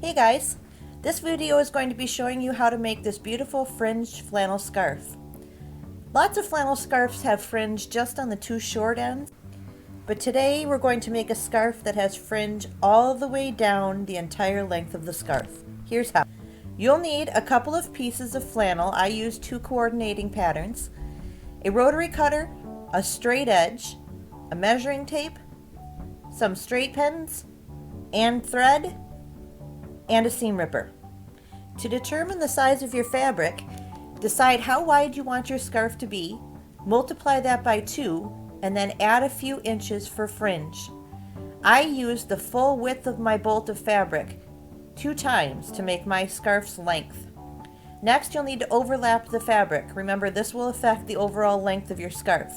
Hey guys, this video is going to be showing you how to make this beautiful fringed flannel scarf. Lots of flannel scarves have fringe just on the two short ends, but today we're going to make a scarf that has fringe all the way down the entire length of the scarf. Here's how. You'll need a couple of pieces of flannel. I use 2 coordinating patterns, a rotary cutter, a straight edge, a measuring tape, some straight pins, and thread, and a seam ripper. To determine the size of your fabric, decide how wide you want your scarf to be, multiply that by 2, and then add a few inches for fringe. I used the full width of my bolt of fabric 2 times to make my scarf's length. Next, you'll need to overlap the fabric. Remember, this will affect the overall length of your scarf.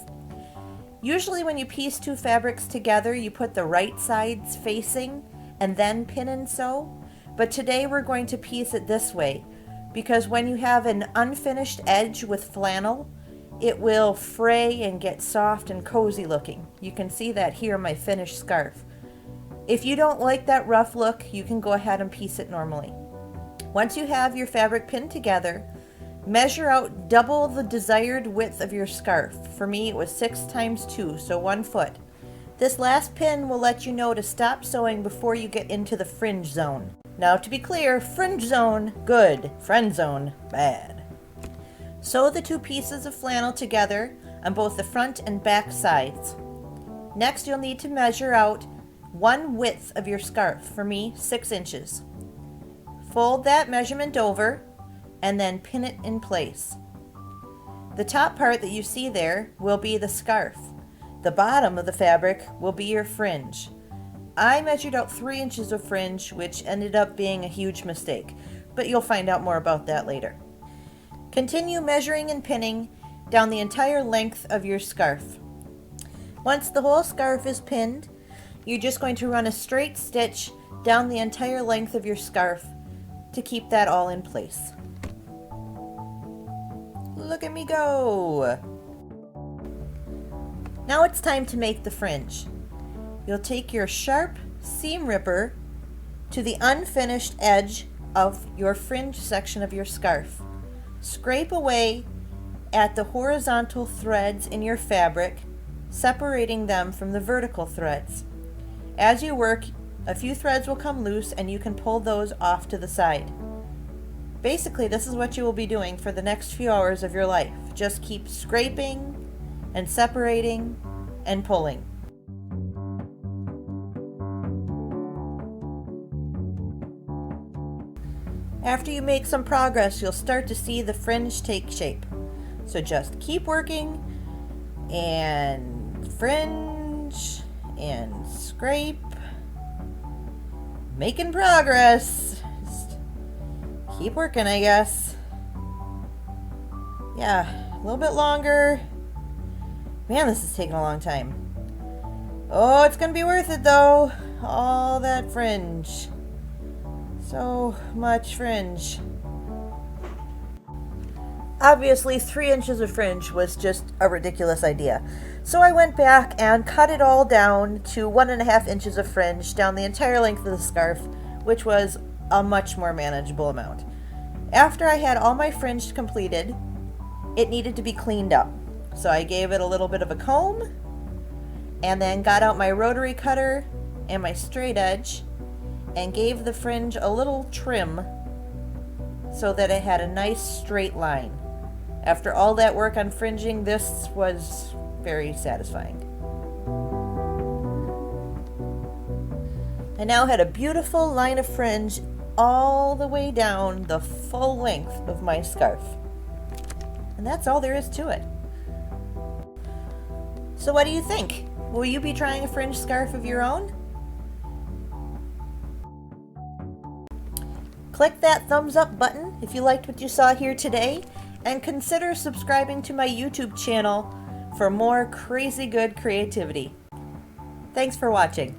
Usually when you piece 2 fabrics together, you put the right sides facing and then pin and sew. But today we're going to piece it this way, because when you have an unfinished edge with flannel, it will fray and get soft and cozy looking. You can see that here in my finished scarf. If you don't like that rough look, you can go ahead and piece it normally. Once you have your fabric pinned together, measure out double the desired width of your scarf. For me, it was 6 times 2, so 1 foot. This last pin will let you know to stop sewing before you get into the fringe zone. Now, to be clear, fringe zone, good. Friend zone, bad. Sew the 2 pieces of flannel together on both the front and back sides. Next, you'll need to measure out 1 width of your scarf. For me, 6 inches. Fold that measurement over and then pin it in place. The top part that you see there will be the scarf. The bottom of the fabric will be your fringe. I measured out 3 inches of fringe, which ended up being a huge mistake, but you'll find out more about that later. Continue measuring and pinning down the entire length of your scarf. Once the whole scarf is pinned, you're just going to run a straight stitch down the entire length of your scarf to keep that all in place. Look at me go! Now it's time to make the fringe. You'll take your sharp seam ripper to the unfinished edge of your fringe section of your scarf. Scrape away at the horizontal threads in your fabric, separating them from the vertical threads. As you work, a few threads will come loose and you can pull those off to the side. Basically, this is what you will be doing for the next few hours of your life. Just keep scraping and separating and pulling. After you make some progress, you'll start to see the fringe take shape. So just keep working and fringe and scrape. Making progress. Just keep working, I guess. Yeah, a little bit longer. Man, this is taking a long time. Oh, it's gonna be worth it though. All that fringe. So much fringe. Obviously, 3 inches of fringe was just a ridiculous idea. So I went back and cut it all down to 1.5 inches of fringe down the entire length of the scarf, which was a much more manageable amount. After I had all my fringe completed, it needed to be cleaned up. So I gave it a little bit of a comb and then got out my rotary cutter and my straight edge and gave the fringe a little trim so that it had a nice straight line. After all that work on fringing, this was very satisfying. I now had a beautiful line of fringe all the way down the full length of my scarf. And that's all there is to it. So what do you think? Will you be trying a fringe scarf of your own? Click that thumbs up button if you liked what you saw here today, and consider subscribing to my YouTube channel for more crazy good creativity. Thanks for watching.